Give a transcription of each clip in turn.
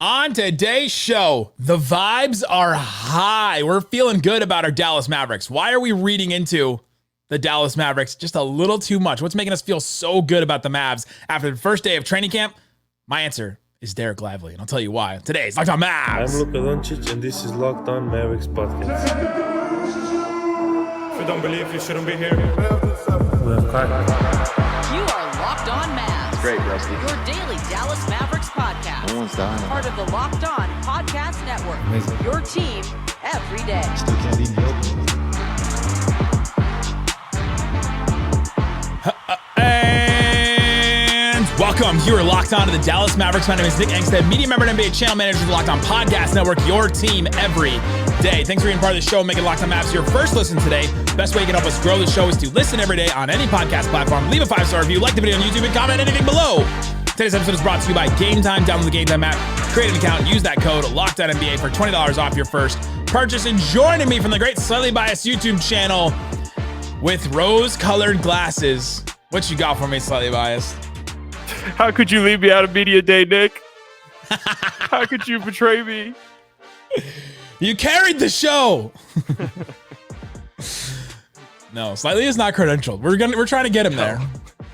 On today's show, the vibes are high. We're feeling good about our Dallas Mavericks. Why are we reading into the Dallas Mavericks just a little too much? What's making us feel so good about the Mavs after the first day of training camp? My answer is Dereck Lively, and I'll tell you why. Today's Locked On Mavs. I'm Luka Doncic, and this is Locked On Mavericks podcast. If you don't believe, you shouldn't be here. We have You are Locked On Mavs. Great, Rusty. Your daily Dallas Mavericks podcast. No one's dying. Part of the Locked On Podcast Network. Amazing. Your team every day. Still can't even help. And welcome. You are locked on to the Dallas Mavericks. My name is Nick Angstadt, media member and NBA channel manager of the Locked On Podcast Network. Your team every day. Thanks for being part of the show, making Locked On Mavs your first listen today. Best way you can help us grow the show is to listen every day on any podcast platform. Leave a 5-star review, like the video on YouTube, and comment anything below. Today's episode is brought to you by Game Time. Download the Game Time app, create an account, use that code LOCKEDONNBA for $20 off your first purchase. And joining me from the great Slightly Biased YouTube channel with rose-colored glasses. What you got for me, Slightly Biased? How could you leave me out of media day, Nick? How could you betray me? You carried the show. No, Slightly is not credentialed. We're trying to get him there.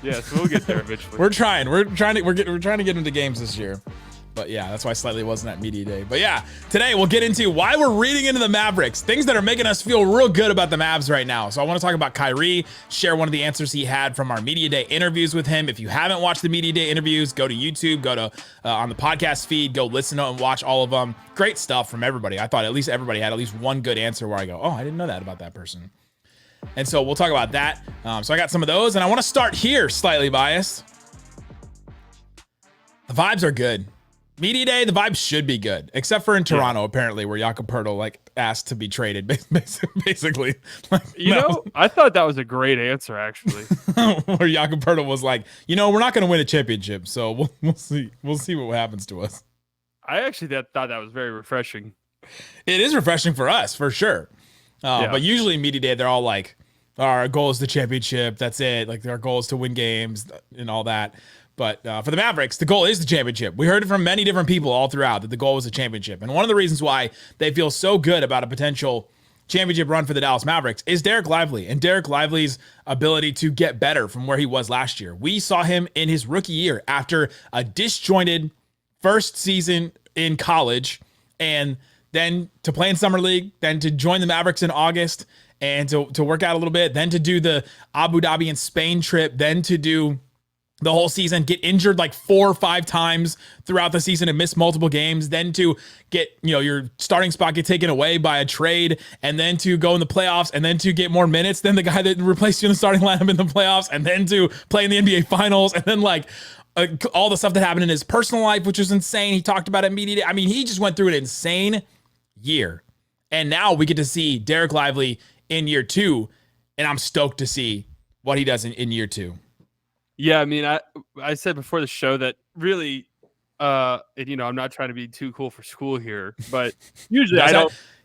Yes, we'll get there eventually. We're trying to get him to games this year. But yeah, that's why Slightly wasn't at media day. But yeah, today we'll get into why we're reading into the Mavericks, things that are making us feel real good about the Mavs right now. So I want to talk about Kyrie, share one of the answers he had from our media day interviews with him. If you haven't watched the media day interviews, go to YouTube, go to on the podcast feed, go listen to and watch all of them. Great stuff from everybody. I thought at least everybody had at least one good answer where I go, oh, I didn't know that about that person. And so we'll talk about that. So I got some of those, and I want to start here, Slightly Biased. The vibes are good. Media day, the vibes should be good, except for in Toronto, apparently, where Jakob Poeltl asked to be traded, basically. I thought that was a great answer, actually. Where Jakob Poeltl was like, we're not going to win a championship, so we'll see what happens to us. I actually thought that was very refreshing. It is refreshing for us, for sure. But usually media day, they're all like, our goal is the championship. That's it. Like, our goal is to win games and all that. But for the Mavericks, the goal is the championship. We heard it from many different people all throughout that the goal was the championship. And one of the reasons why they feel so good about a potential championship run for the Dallas Mavericks is Dereck Lively and Dereck Lively's ability to get better from where he was last year. We saw him in his rookie year after a disjointed first season in college, and then to play in Summer League, then to join the Mavericks in August and to work out a little bit, then to do the Abu Dhabi and Spain trip, then to do the whole season, get injured like 4 or 5 times throughout the season and miss multiple games, then to get, your starting spot get taken away by a trade, and then to go in the playoffs, and then to get more minutes than the guy that replaced you in the starting lineup in the playoffs, and then to play in the NBA Finals, and then all the stuff that happened in his personal life, which was insane. He talked about it immediately. I mean, he just went through an insane year. And now we get to see Dereck Lively in year 2, and I'm stoked to see what he does in year 2. Yeah, I mean, I said before the show that really, I'm not trying to be too cool for school here, but usually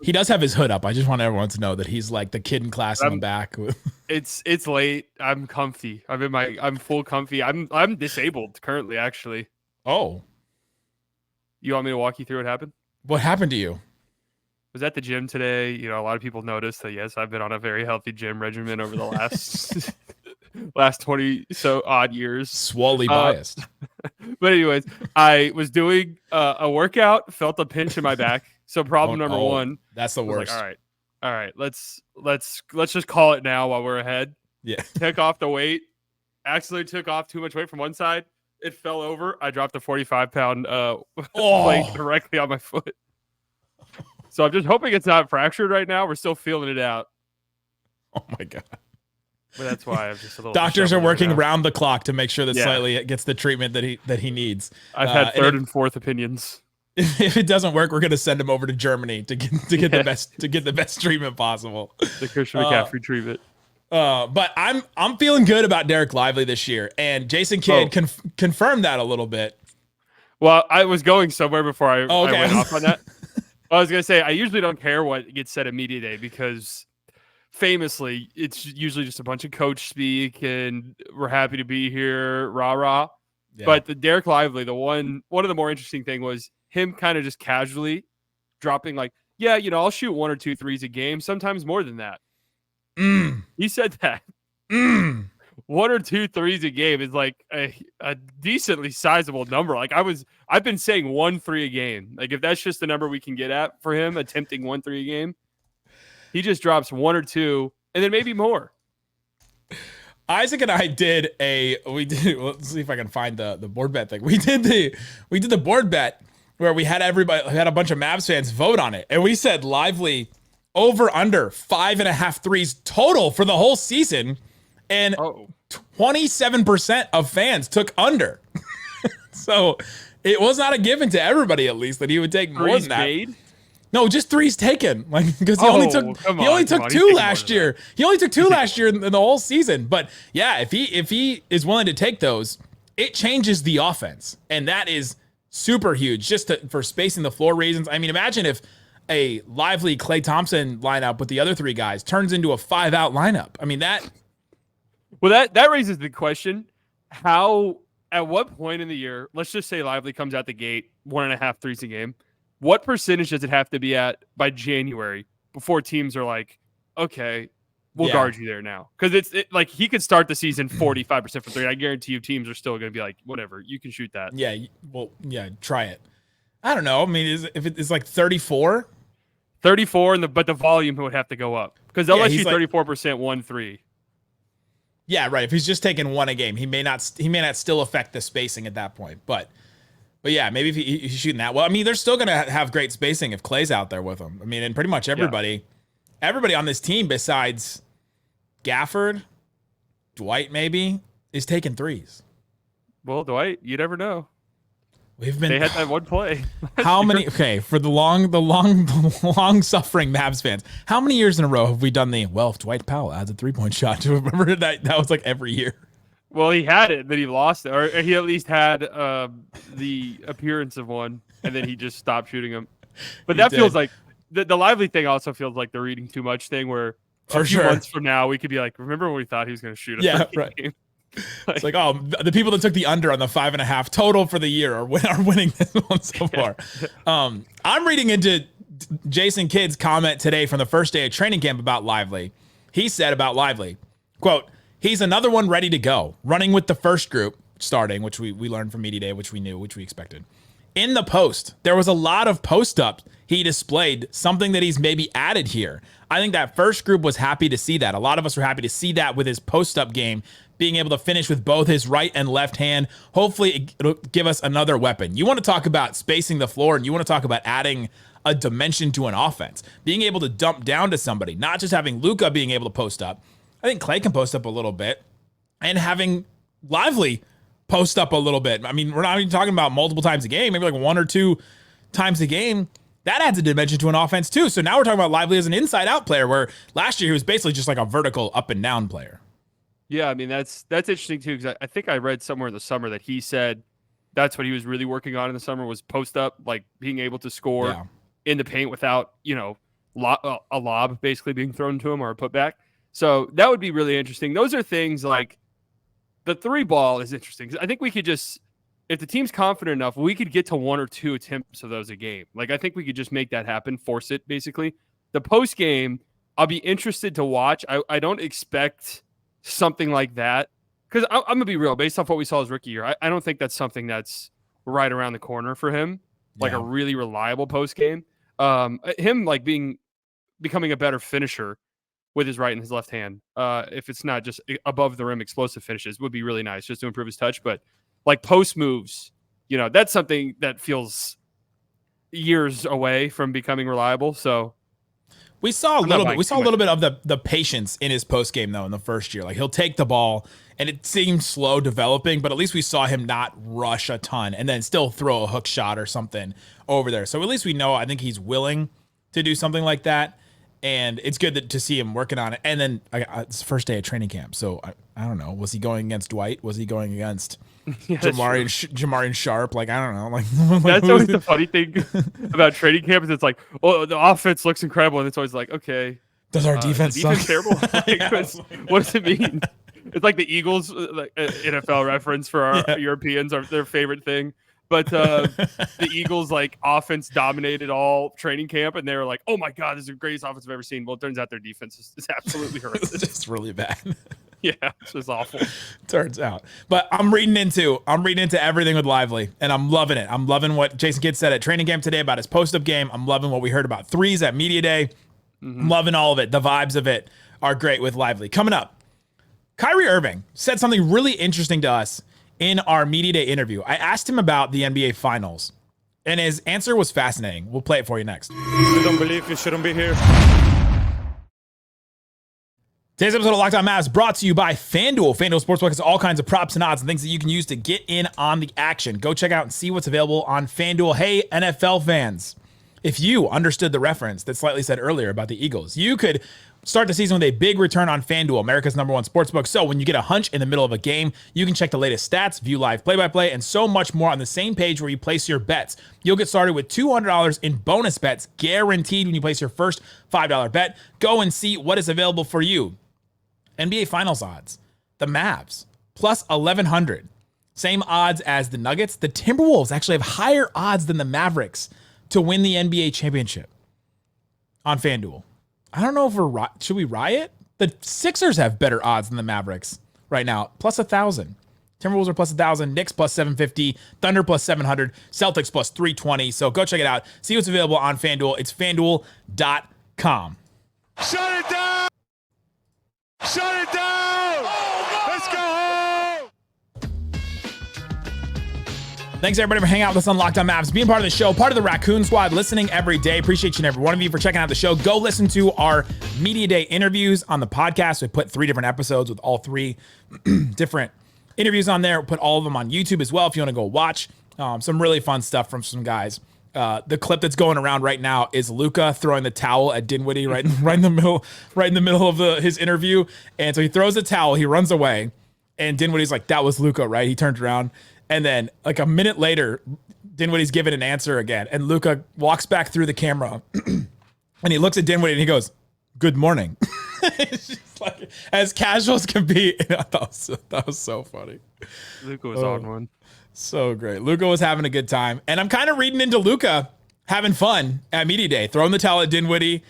he does have his hood up. I just want everyone to know that he's like the kid in class in the back. It's late. I'm comfy. I'm full comfy. I'm disabled currently, actually. Oh. You want me to walk you through what happened? What happened to you? Was at the gym today. A lot of people noticed that, yes, I've been on a very healthy gym regimen over the last 20 so odd years. Swolly biased. But anyways, I was doing a workout, felt a pinch in my back. So problem number one. That's the worst. All right. Let's just call it now while we're ahead. Yeah. Took off the weight. Accidentally took off too much weight from one side. It fell over. I dropped a 45-pound plate directly on my foot. So I'm just hoping it's not fractured right now. We're still feeling it out. Oh my God. But that's why I'm just a little. Doctors are working round the clock to make sure that Slightly gets the treatment that he needs. I've had third and fourth opinions. If it doesn't work, we're going to send him over to Germany to get the best treatment possible. The Christian McCaffrey treatment. But I'm feeling good about Dereck Lively this year, and Jason Kidd confirmed that a little bit. Well, I was going somewhere before I went off on that. I was going to say, I usually don't care what gets said at media day because famously it's usually just a bunch of coach speak and we're happy to be here, rah, rah. Yeah. But the Dereck Lively, one of the more interesting thing was him kind of just casually dropping like, yeah, I'll shoot 1 or 2 threes a game, sometimes more than that. He said that. 1 or 2 threes a game is like a decently sizable number. Like I've been saying 1 3 a game. Like if that's just the number we can get at for him attempting 1 3 a game, he just drops 1 or 2 and then maybe more. Isaac and I let's see if I can find the board bet thing. We did the board bet where we had a bunch of Mavs fans vote on it. And we said Lively over under 5.5 threes total for the whole season. And 27% of fans took under. So it was not a given to everybody, at least, that he would take more than that. Made? No, just threes taken. Like because he only took 2 last year. He only took 2 last year in the whole season. But yeah, if he is willing to take those, it changes the offense, and that is super huge just for spacing the floor reasons. I mean, imagine if a Lively Klay Thompson lineup with the other 3 guys turns into a 5-out lineup. I mean that. Well, that raises the question: at what point in the year? Let's just say Lively comes out the gate 1.5 threes a game. What percentage does it have to be at by January before teams are like, okay, we'll guard you there now? Because it's like he could start the season 45% from 3. I guarantee you teams are still going to be like, whatever, you can shoot that. Yeah, well, yeah, try it. I don't know. I mean, if it's like 34? 34, but the volume would have to go up. Because they'll let you 34% 1 3. Yeah, right. If he's just taking 1 a game, he may not still affect the spacing at that point. But yeah, maybe if he's shooting that well. I mean, they're still going to have great spacing if Klay's out there with him. I mean, and pretty much everybody on this team besides Gafford, Dwight maybe, is taking threes. Well, Dwight, you never know. They had that one play. How many? Okay, for the long suffering Mavs fans, how many years in a row have we done if Dwight Powell adds a 3-point shot? Do you remember that? That was like every year. Well, he had it, but he lost it, or he at least had the appearance of one, and then he just stopped shooting them. But that feels like the Lively thing. Also feels like the reading too much thing, where a few months from now we could be like, remember when we thought he was going to shoot? Right. Game? It's like, oh, the people that took the under on the 5.5 total for the year are winning this one so far. I'm reading into Jason Kidd's comment today from the first day of training camp about Lively. He said about Lively, quote, "He's another one ready to go, running with the first group starting," which we learned from Media Day, which we knew, which we expected. "In the post, there was a lot of post up he displayed, something that he's maybe added here. I think that first group was happy to see that. A lot of us were happy to see that with his post up game, being able to finish with both his right and left hand. Hopefully it'll give us another weapon." You want to talk about spacing the floor, and you want to talk about adding a dimension to an offense, being able to dump down to somebody, not just having Luka being able to post up. I think Klay can post up a little bit, and having Lively post up a little bit. I mean, we're not even talking about multiple times a game, maybe like 1 or 2 times a game. That adds a dimension to an offense too. So now we're talking about Lively as an inside out player, where last year he was basically just like a vertical up and down player. Yeah, I mean, that's interesting too, because I think I read somewhere in the summer that he said that's what he was really working on in the summer was post up, like being able to score in the paint without, a lob basically being thrown to him or a putback. So that would be really interesting. Those are things like the 3 ball is interesting. I think we could just, if the team's confident enough, we could get to 1 or 2 attempts of those a game. Like, I think we could just make that happen, force it basically. The post game, I'll be interested to watch. I don't expect something like that, because I'm going to be real, based off what we saw his rookie year, I don't think that's something that's right around the corner for him, like a really reliable post game. Him like becoming a better finisher with his right and his left hand, if it's not just above the rim explosive finishes, would be really nice just to improve his touch. But like post moves, that's something that feels years away from becoming reliable. So we saw a little bit of the patience in his post game though in the first year. Like he'll take the ball and it seemed slow developing, but at least we saw him not rush a ton and then still throw a hook shot or something over there. So at least we know, I think he's willing to do something like that. And it's good to see him working on it. And then it's the first day of training camp. So I don't know. Was he going against Dwight? Was he going against Jamarian Sharp? Like, I don't know. Like that's always the funny thing about training camp is it's like, oh, the offense looks incredible. And it's always like, okay. Does our defense suck? Terrible? What does it mean? It's like the Eagles, like NFL reference for our Europeans, are their favorite thing. But the Eagles like offense dominated all training camp, and they were like, "Oh my god, this is the greatest offense I've ever seen." Well, it turns out their defense is absolutely horrendous. It's just really bad. Yeah, it's just awful. Turns out. But I'm reading into everything with Lively, and I'm loving it. I'm loving what Jason Kidd said at training camp today about his post-up game. I'm loving what we heard about threes at media day. I'm loving all of it. The vibes of it are great with Lively. Coming up, Kyrie Irving said something really interesting to us in our media day interview. I asked him about the NBA Finals, and his answer was fascinating. We'll play it for you next. You don't believe you shouldn't be here. Today's episode of Locked On Mavs brought to you by FanDuel. FanDuel Sportsbook has all kinds of props and odds and things that you can use to get in on the action. Go check out and see what's available on FanDuel. Hey, NFL fans, if you understood the reference that Slightly said earlier about the Eagles, you could start the season with a big return on FanDuel, America's #1 sportsbook. So when you get a hunch in the middle of a game, you can check the latest stats, view live play-by-play, and so much more on the same page where you place your bets. You'll get started with $200 in bonus bets guaranteed when you place your first $5 bet. Go and see what is available for you. NBA Finals odds. The Mavs, plus 1,100. Same odds as the Nuggets. The Timberwolves actually have higher odds than the Mavericks to win the NBA championship on FanDuel. I don't know if should we riot? The Sixers have better odds than the Mavericks right now, plus 1,000. Timberwolves are plus 1,000, Knicks plus 750, Thunder plus 700, Celtics plus 320. So go check it out. See what's available on FanDuel. It's FanDuel.com. Shut it down! Shut it down! Let's go home! Thanks, everybody, for hanging out with us on Locked On Mavs, being part of the show, part of the Raccoon Squad, listening every day. Appreciate each and every one of you for checking out the show. Go listen to our Media Day interviews on the podcast. We put 3 different episodes with all 3 different interviews on there. We'll put all of them on YouTube as well if you want to go watch. Some really fun stuff from some guys. The clip that's going around right now is Luka throwing the towel at Dinwiddie right in the middle of his interview. And so he throws the towel, he runs away, and Dinwiddie's like, "That was Luka, right?" He turns around, and then like a minute later, Dinwiddie's giving an answer again, and Luka walks back through the camera, and he looks at Dinwiddie and he goes, "Good morning." It's just like as casual as can be. That was so funny. Luka was on one. So great. Luka was having a good time. And I'm kind of reading into Luka having fun at media day, throwing the towel at Dinwiddie.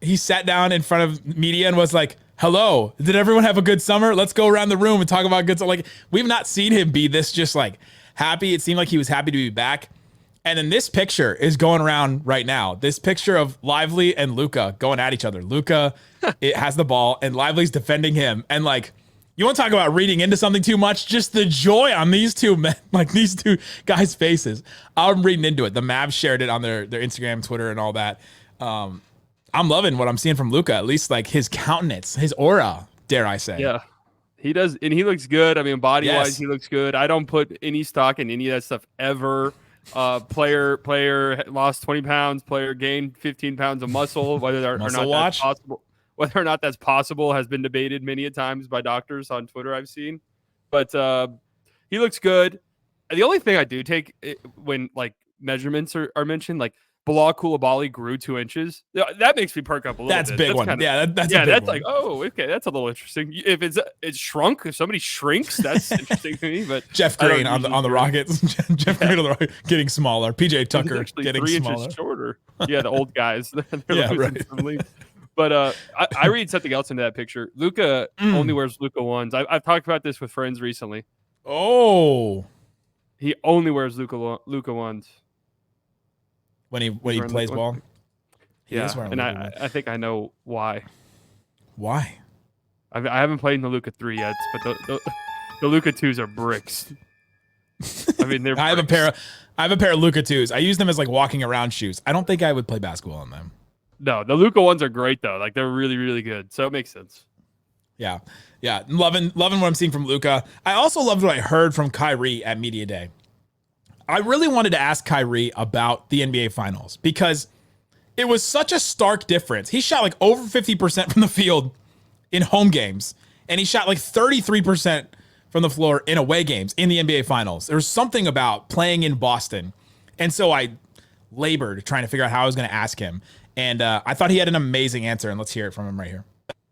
He sat down in front of media and was like, "Hello, did everyone have a good summer? Let's go around the room and talk about good stuff." Like, we've not seen him be this just like happy. It seemed like he was happy to be back. And then this picture is going around right now. This picture of Lively and Luka going at each other. Luka it has the ball and Lively's defending him. And like, you want to talk about reading into something too much? Just the joy on these two men, like these two guys' faces. I'm reading into it. The Mavs shared it on their Instagram, Twitter, and all that. I'm loving what I'm seeing from Luka. At least like his countenance, his aura, dare I say. Yeah, he does, and he looks good. I mean, body-wise, Yes. he looks good. I don't put any stock in any of that stuff ever. Player lost 20 pounds. Player gained 15 pounds of muscle. Whether or not that's possible. Whether or not that's possible has been debated many a times by doctors on Twitter I've seen. But he looks good. The only thing I do take when like measurements are mentioned, like Bilal Coulibaly grew 2 inches. That makes me perk up a little bit. That's a big one. That's a big that's one. like, oh, okay, that's a little interesting. If it's shrunk, if somebody shrinks, that's interesting to me. But Jeff Green on the Rockets. Jeff Green on the Rockets getting smaller. PJ Tucker getting 3 smaller. inches shorter. Yeah, the old guys. Yeah, right. But I read something else into that picture. Luka only wears Luka ones. I've talked about this with friends recently. Oh, he only wears Luka ones when he plays ball. Yeah, and I think I know why. Why? I haven't played in the Luka 3 yet, but the Luka 2s are bricks. I mean, they're. I have a pair of Luka 2s. I use them as like walking around shoes. I don't think I would play basketball in them. No, the Luka ones are great though. Like they're really, really good. So it makes sense. Yeah. Loving what I'm seeing from Luka. I also loved what I heard from Kyrie at media day. I really wanted to ask Kyrie about the NBA Finals because it was such a stark difference. He shot like over 50% from the field in home games, and he shot like 33% from the floor in away games in the NBA Finals. There was something about playing in Boston, and so I labored trying to figure out how I was going to ask him. And I thought he had an amazing answer, and let's hear it from him right here.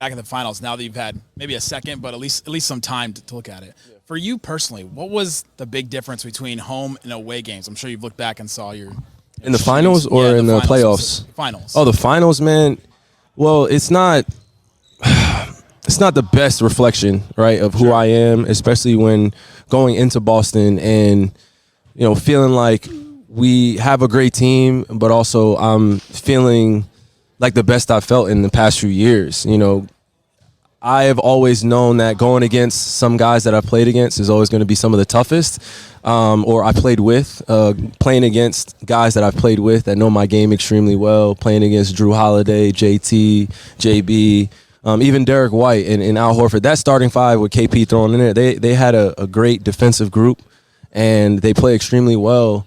back in the finals now that you've had maybe a second, but at least some time to look at it. Yeah. For you personally, what was the big difference between home and away games? I'm sure you've looked back and saw your in the finals or in the playoffs? Finals. Oh, the finals, man. Well, it's not the best reflection, right, of who I am, especially when going into Boston and feeling like we have a great team, but also I'm feeling like the best I've felt in the past few years. I have always known that going against some guys that I've played against is always going to be some of the toughest, or I played with, playing against guys that I've played with that know my game extremely well, playing against Drew Holiday, JT, JB, even Derek White and Al Horford. That starting five with KP thrown in there, they had a great defensive group, and they play extremely well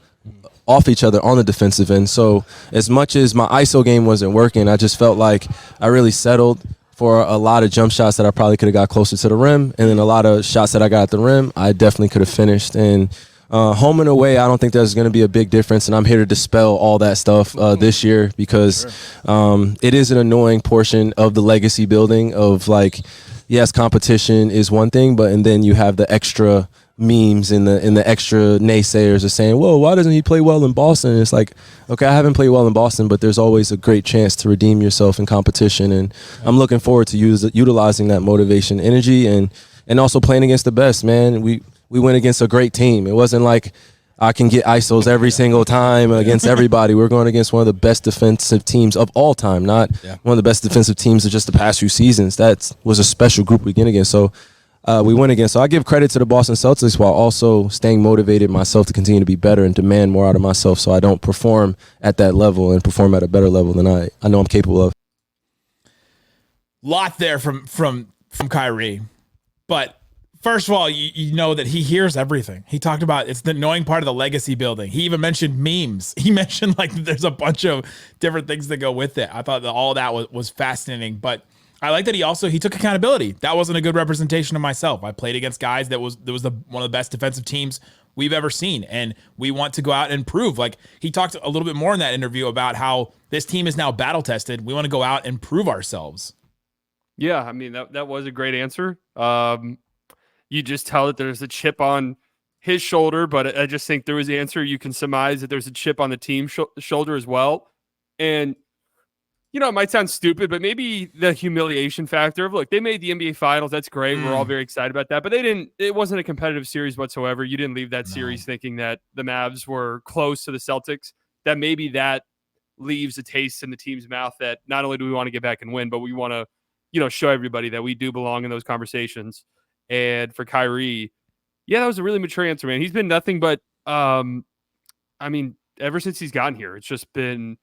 off each other on the defensive end. So as much as my ISO game wasn't working, I just felt like I really settled for a lot of jump shots that I probably could have got closer to the rim, and then a lot of shots that I got at the rim, I definitely could have finished. And home and away, I don't think there's going to be a big difference, and I'm here to dispel all that stuff this year because it is an annoying portion of the legacy building of, like, yes, competition is one thing, and then you have the extra memes and the extra naysayers are saying, whoa, why doesn't he play well in Boston? And it's like, okay, I haven't played well in Boston, but there's always a great chance to redeem yourself in competition, and I'm looking forward to utilizing that motivation, energy, and also playing against the best, man. We went against a great team. It wasn't like I can get ISOs every single time against everybody. We're going against one of the best defensive teams of all time, not one of the best defensive teams of just the past few seasons. That was a special group we went against. So we went against. So I give credit to the Boston Celtics while also staying motivated myself to continue to be better and demand more out of myself, so I don't perform at that level and perform at a better level than I know I'm capable of. Lot there from Kyrie, but first of all, you know that he hears everything. He talked about it's the annoying part of the legacy building. He even mentioned memes. He mentioned like there's a bunch of different things that go with it. I thought that all that was fascinating, but I like that he took accountability. That wasn't a good representation of myself. I played against guys that was one of the best defensive teams we've ever seen, and we want to go out and prove. Like, he talked a little bit more in that interview about how this team is now battle tested. We want to go out and prove ourselves. Yeah, I mean that was a great answer. You just tell that there's a chip on his shoulder, but I just think through his answer you can surmise that there's a chip on the team's shoulder as well. And it might sound stupid, but maybe the humiliation factor of, look, they made the NBA Finals. That's great. We're all very excited about that. But it wasn't a competitive series whatsoever. You didn't leave that series thinking that the Mavs were close to the Celtics. That maybe that leaves a taste in the team's mouth that not only do we want to get back and win, but we want to, show everybody that we do belong in those conversations. And for Kyrie, that was a really mature answer, man. He's been nothing but, ever since he's gotten here, it's just been,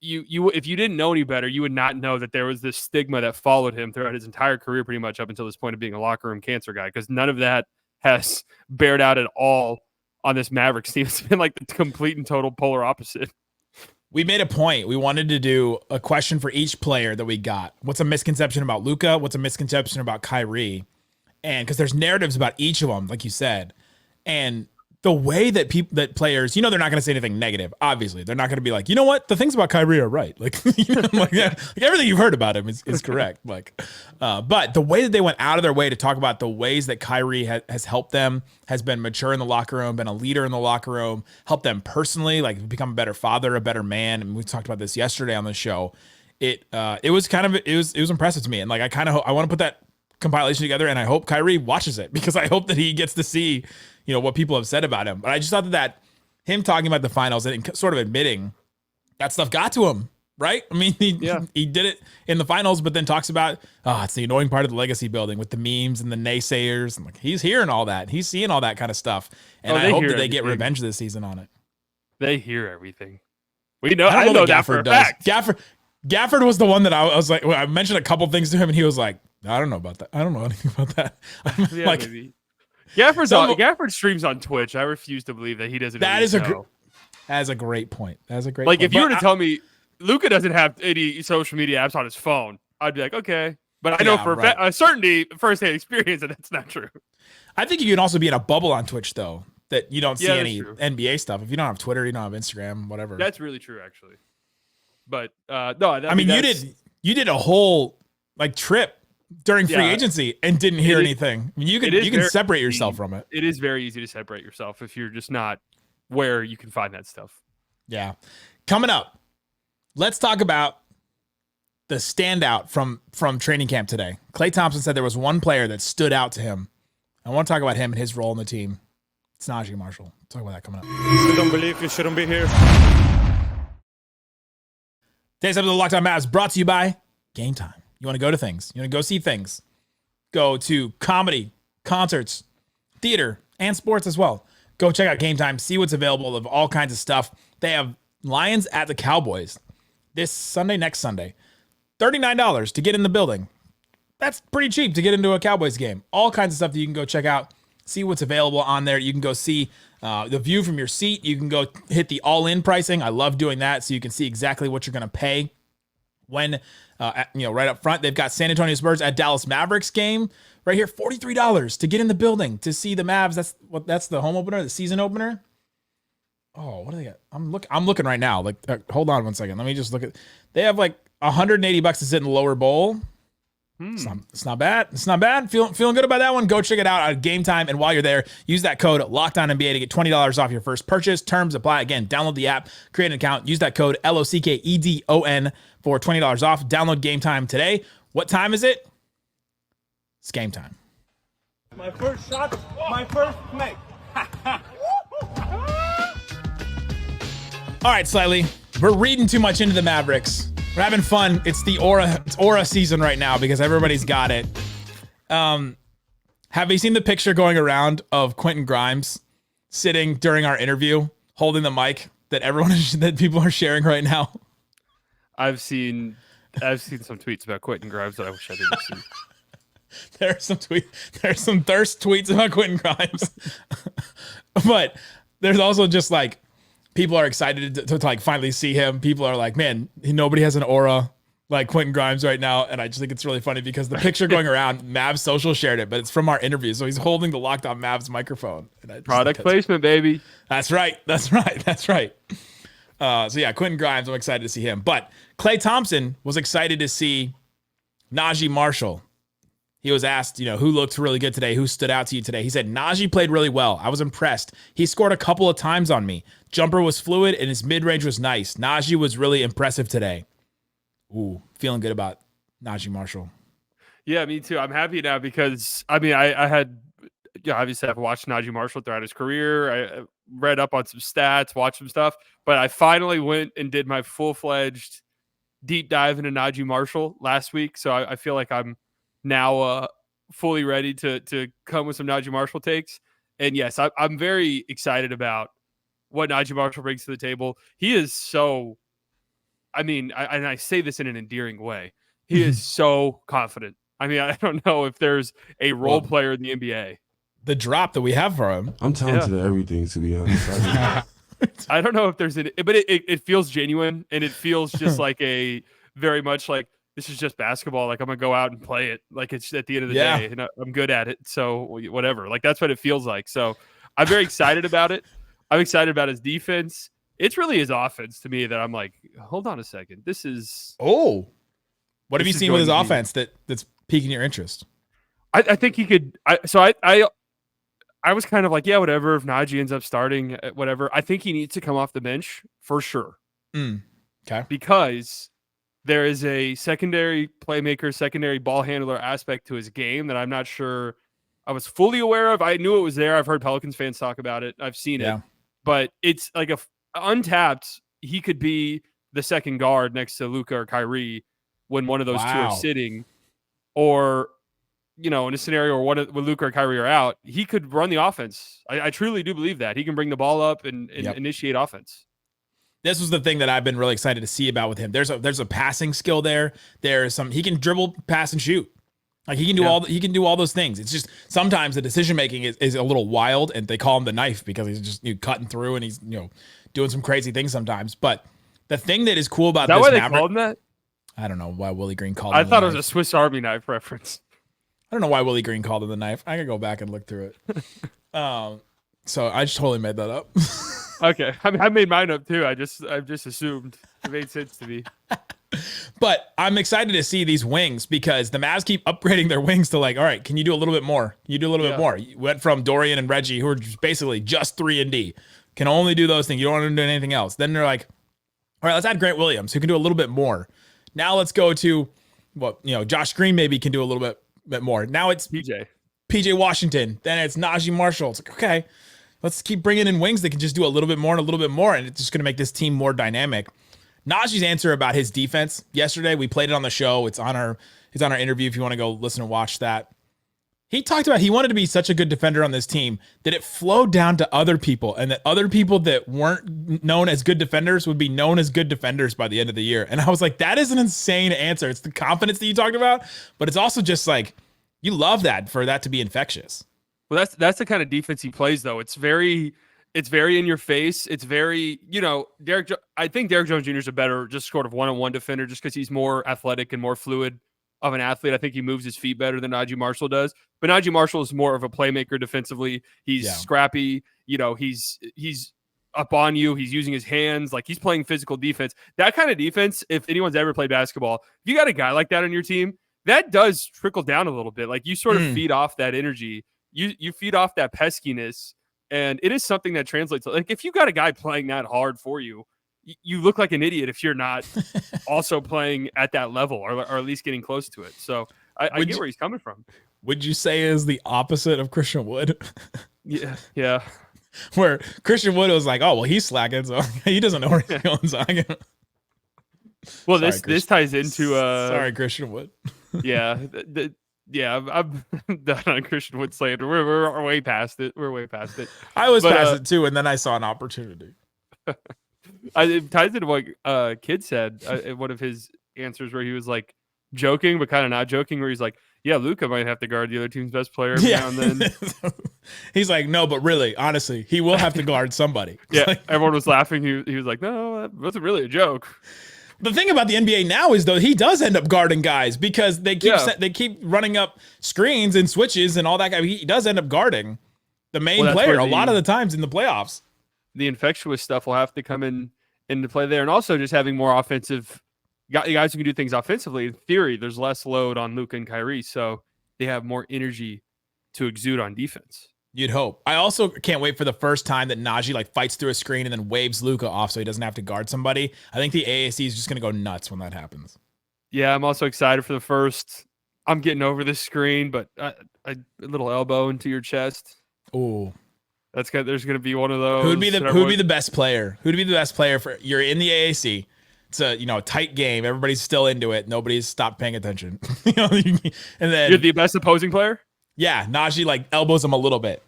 you if you didn't know any better, you would not know that there was this stigma that followed him throughout his entire career, pretty much up until this point of being a locker room cancer guy, because none of that has bared out at all on this Mavericks team. It's been like the complete and total polar opposite. We made a point. We wanted to do a question for each player that we got. What's a misconception about Luka? What's a misconception about Kyrie? And because there's narratives about each of them, like you said, and the way that players, they're not going to say anything negative. Obviously, they're not going to be like, you know what, the things about Kyrie are right. Like, like everything you've heard about him is correct. Like, but the way that they went out of their way to talk about the ways that Kyrie has helped them, has been mature in the locker room, been a leader in the locker room, helped them personally, like become a better father, a better man. And we talked about this yesterday on the show. It was impressive to me, and like I want to put that compilation together, and I hope Kyrie watches it because I hope that he gets to see, what people have said about him. But I just thought that him talking about the finals and sort of admitting that stuff got to him, right? I mean, he did it in the finals, but then talks about, it's the annoying part of the legacy building with the memes and the naysayers. And like, he's hearing all that. He's seeing all that kind of stuff. And I hope that they get revenge this season on it. They hear everything. I know that for a fact. Gafford was the one that I was like, I mentioned a couple things to him and he was like, I don't know about that. I don't know anything about that. Maybe. Gafford streams on Twitch. I refuse to believe that he doesn't. That is a great point. That's a great point. Like, if you were to tell me Luka doesn't have any social media apps on his phone, I'd be like, okay. But I know for a certainty, firsthand experience, that that's not true. I think you can also be in a bubble on Twitch, though, that you don't see any true. NBA stuff. If you don't have Twitter, you don't have Instagram, whatever. That's really true, actually. But you did a whole like trip during free agency and didn't hear anything. You can separate yourself from it. It is very easy to separate yourself if you're just not where you can find that stuff. Yeah. Coming up, let's talk about the standout from training camp today. Klay Thompson said there was one player that stood out to him. I want to talk about him and his role in the team. It's Naji Marshall. Talk about that coming up. You don't believe you shouldn't be here. Today's episode of Locked On Mavs brought to you by Game Time. You want to go to things. You want to go see things. Go to comedy, concerts, theater, and sports as well. Go check out Game Time. See what's available of all kinds of stuff. They have Lions at the Cowboys this Sunday, next Sunday. $39 to get in the building. That's pretty cheap to get into a Cowboys game. All kinds of stuff that you can go check out. See what's available on there. You can go see the view from your seat. You can go hit the all-in pricing. I love doing that so you can see exactly what you're going to pay when, right up front. They've got San Antonio Spurs at Dallas Mavericks game right here. $43 to get in the building to see the Mavs. That's the home opener, the season opener. Oh, what do they got? I'm looking right now. Like, hold on 1 second. Let me just look at. They have like $180 to sit in the lower bowl. It's not bad. It's not bad. Feeling good about that one. Go check it out at Game Time. And while you're there, use that code LOCKEDONNBA to get $20 off your first purchase. Terms apply. Again, download the app, create an account, use that code LOCKEDON for $20 off. Download Game Time today. What time is it? It's game time. My first shot, my first make. All right, Slightly. We're reading too much into the Mavericks. We're having fun. It's the aura season right now because everybody's got it. Have you seen the picture going around of Quentin Grimes sitting during our interview, holding the mic that people are sharing right now? I've seen some tweets about Quentin Grimes that I wish I didn't see. There's some thirst tweets about Quentin Grimes, but there's also just like. People are excited to like finally see him. People are like, man, nobody has an aura like Quentin Grimes right now. And I just think it's really funny because the picture going around, Mavs Social shared it, but it's from our interview. So he's holding the Locked On Mavs microphone. And Product placement, baby. That's right. So yeah, Quentin Grimes, I'm excited to see him. But Klay Thompson was excited to see Naji Marshall. He was asked, who looked really good today? Who stood out to you today? He said, Naji played really well. I was impressed. He scored a couple of times on me. Jumper was fluid and his mid-range was nice. Naji was really impressive today. Ooh, feeling good about Naji Marshall. Yeah, me too. I'm happy now because, I had, obviously I've watched Naji Marshall throughout his career. I read up on some stats, watched some stuff, but I finally went and did my full-fledged deep dive into Naji Marshall last week. So I feel like I'm now fully ready to come with some Naji Marshall takes. And yes, I'm very excited about what Naji Marshall brings to the table. He is so, and I say this in an endearing way, he is so confident. I don't know if there's a role player in the NBA. The drop that we have for him. I'm talented at everything, to be honest. I don't know if there's but it feels genuine, and it feels just like a very much like, this is just basketball. Like, I'm going to go out and play it. Like, it's at the end of the day, and I'm good at it. So whatever, like, that's what it feels like. So I'm very excited about it. I'm excited about his defense. It's really his offense to me that I'm like, hold on a second. This is. Oh, what have you seen with his offense that's piquing your interest? I think he could. I was kind of like, yeah, whatever. If Naji ends up starting, whatever. I think he needs to come off the bench for sure. Okay. Because there is a secondary playmaker, secondary ball handler aspect to his game that I'm not sure I was fully aware of. I knew it was there. I've heard Pelicans fans talk about it. I've seen it. But it's like untapped. He could be the second guard next to Luka or Kyrie when one of those two are sitting. Or, in a scenario where when Luka or Kyrie are out, he could run the offense. I truly do believe that. He can bring the ball up and initiate offense. This was the thing that I've been really excited to see about with him. There's a passing skill there. He can dribble, pass, and shoot. Like he can do all those things. It's just sometimes the decision making is a little wild, and they call him the knife because he's just cutting through and he's doing some crazy things sometimes. But the thing that is cool about this, why they called him that? I don't know why Willie Green called him. I thought it was a Swiss Army knife reference. I don't know why Willie Green called him the knife. I could go back and look through it. So I just totally made that up. Okay, I made mine up too. I just assumed it made sense to me. But I'm excited to see these wings because the Mavs keep upgrading their wings to like, all right, can you do a little bit more? Can you do a little bit more? You went from Dorian and Reggie, who are just basically just 3 and D, can only do those things. You don't want to do anything else. Then they're like, all right, let's add Grant Williams, who can do a little bit more. Now let's go to Josh Green maybe can do a little bit more. Now it's PJ Washington. Then it's Naji Marshall. It's like, okay, let's keep bringing in wings that can just do a little bit more and a little bit more, and it's just going to make this team more dynamic. Naji's answer about his defense yesterday, we played it on the show. It's on our interview if you want to go listen and watch that. He talked about he wanted to be such a good defender on this team that it flowed down to other people, and that other people that weren't known as good defenders would be known as good defenders by the end of the year. And I was like, that is an insane answer. It's the confidence that you talked about, but it's also just like, you love that for that to be infectious. Well, that's the kind of defense he plays, though. It's very in your face. It's very, I think Dereck Jones Jr. is a better just sort of one-on-one defender just because he's more athletic and more fluid of an athlete. I think he moves his feet better than Naji Marshall does. But Naji Marshall is more of a playmaker defensively. He's scrappy. He's up on you. He's using his hands. Like, he's playing physical defense. That kind of defense, if anyone's ever played basketball, if you got a guy like that on your team, that does trickle down a little bit. Like, you sort of feed off that energy. You feed off that peskiness. And it is something that translates. Like, if you got a guy playing that hard for you, you look like an idiot if you're not also playing at that level or at least getting close to it. So I get where he's coming from. Would you say is the opposite of Christian Wood? Yeah. Where Christian Wood was like, oh, well, he's slacking, so he doesn't know where he's going. So well, this ties into sorry, Christian Wood. Yeah. I'm done on Christian Wood slander. We're way past it. I was past it too, and then I saw an opportunity. It ties into what Kid said in one of his answers where he was like joking, but kind of not joking, where he's like, yeah, Luka might have to guard the other team's best player every now and then. He's like, no, but really, honestly, he will have to guard somebody. Yeah, everyone was laughing. He was like, no, that wasn't really a joke. The thing about the NBA now is, though, he does end up guarding guys because they keep running up screens and switches and all that. He does end up guarding the main player a lot of the times in the playoffs. The infectious stuff will have to come into play there, and also just having more offensive guys who can do things offensively. In theory, there's less load on Luka and Kyrie, so they have more energy to exude on defense. You'd hope. I also can't wait for the first time that Naji fights through a screen and then waves Luka off so he doesn't have to guard somebody. I think the AAC is just going to go nuts when that happens. Yeah, I'm also excited for the first. I'm getting over this screen, but a little elbow into your chest. Ooh. There's going to be one of those. Who would be the best player? Who'd be the best player for you're in the AAC? It's a tight game. Everybody's still into it. Nobody's stopped paying attention. And then you're the best opposing player? Yeah, Naji elbows him a little bit.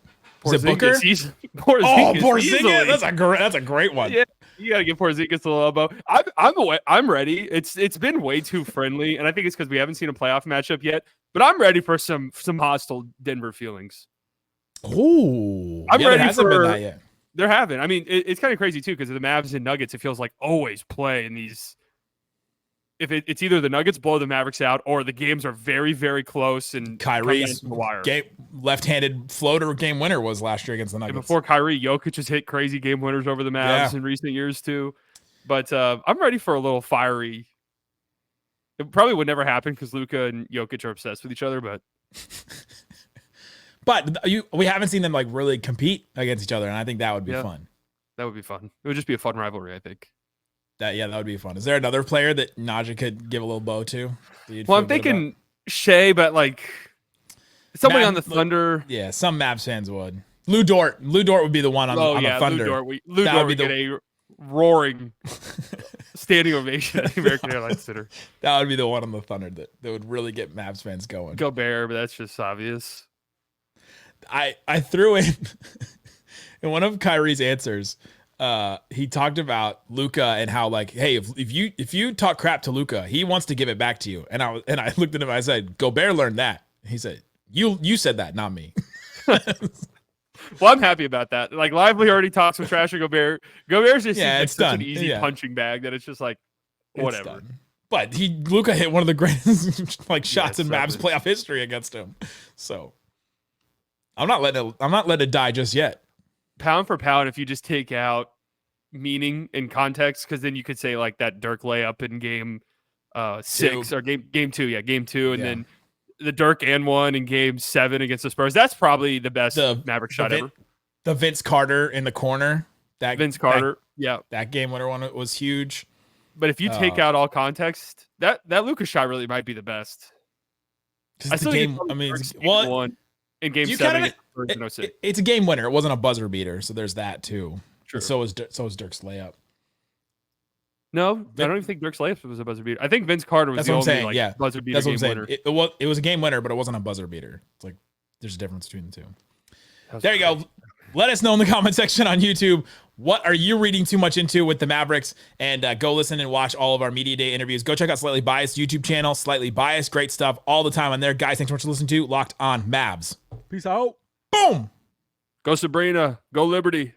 Is it Booker? Porzingis. That's a great one. Yeah, you got to give Porzingis a little elbow. I'm ready. It's been way too friendly, and I think it's because we haven't seen a playoff matchup yet. But I'm ready for some hostile Denver feelings. Ooh, I'm ready there hasn't been that yet. There haven't. I mean, it's kind of crazy too because of the Mavs and Nuggets. It feels like always play in these. If it's either the Nuggets blow the Mavericks out or the games are very, very close and Kyrie's left-handed floater game winner was last year against the Nuggets. And before Kyrie, Jokic has hit crazy game winners over the Mavs in recent years too. But I'm ready for a little fiery. It probably would never happen because Luka and Jokic are obsessed with each other, but we haven't seen them really compete against each other, and I think that would be fun. That would be fun. It would just be a fun rivalry, I think. That would be fun. Is there another player that Naji could give a little bow to? Well, I'm thinking Shea, but somebody on the Thunder. Yeah, some Mavs fans would. Lou Dort. Lou Dort would be the one on the Thunder. Lou Dort would get a roaring standing ovation at the American Airlines Center. That would be the one on the Thunder that would really get Mavs fans going. Gobert, but that's just obvious. I threw in one of Kyrie's answers. He talked about Luka and how hey, if you talk crap to Luka, he wants to give it back to you. And I looked at him and I said, Gobert learned that. He said, you said that, not me. Well, I'm happy about that. Lively already talks with trash to Gobert. Gobert's just such an easy punching bag that it's just whatever. But Luka hit one of the greatest shots in Mavs playoff history against him. So I'm not letting it die just yet. Pound for pound, if you just take out meaning and context, because then you could say that Dirk layup in game 6 or game 2. Yeah, game 2, and then the Dirk and 1 in game 7 against the Spurs. That's probably the best Maverick shot ever. The Vince Carter in the corner. That game winner one was huge. But if you take out all context, that Luka shot really might be the best. I still game. I mean, one in game 7. It's a game winner. It wasn't a buzzer beater, so there's that too. True. So was Dirk's layup. No, I don't even think Dirk's layup was a buzzer beater. I think Vince Carter was the only buzzer beater game winner. It was a game winner, but it wasn't a buzzer beater. It's like there's a difference between the two. There you go. Let us know in the comment section on YouTube, what are you reading too much into with the Mavericks? And go listen and watch all of our Media Day interviews. Go check out Slightly Biased YouTube channel. Slightly Biased, great stuff all the time on there. Guys, thanks so much for listening to Locked On Mavs. Peace out. Boom. Go Sabrina. Go Liberty.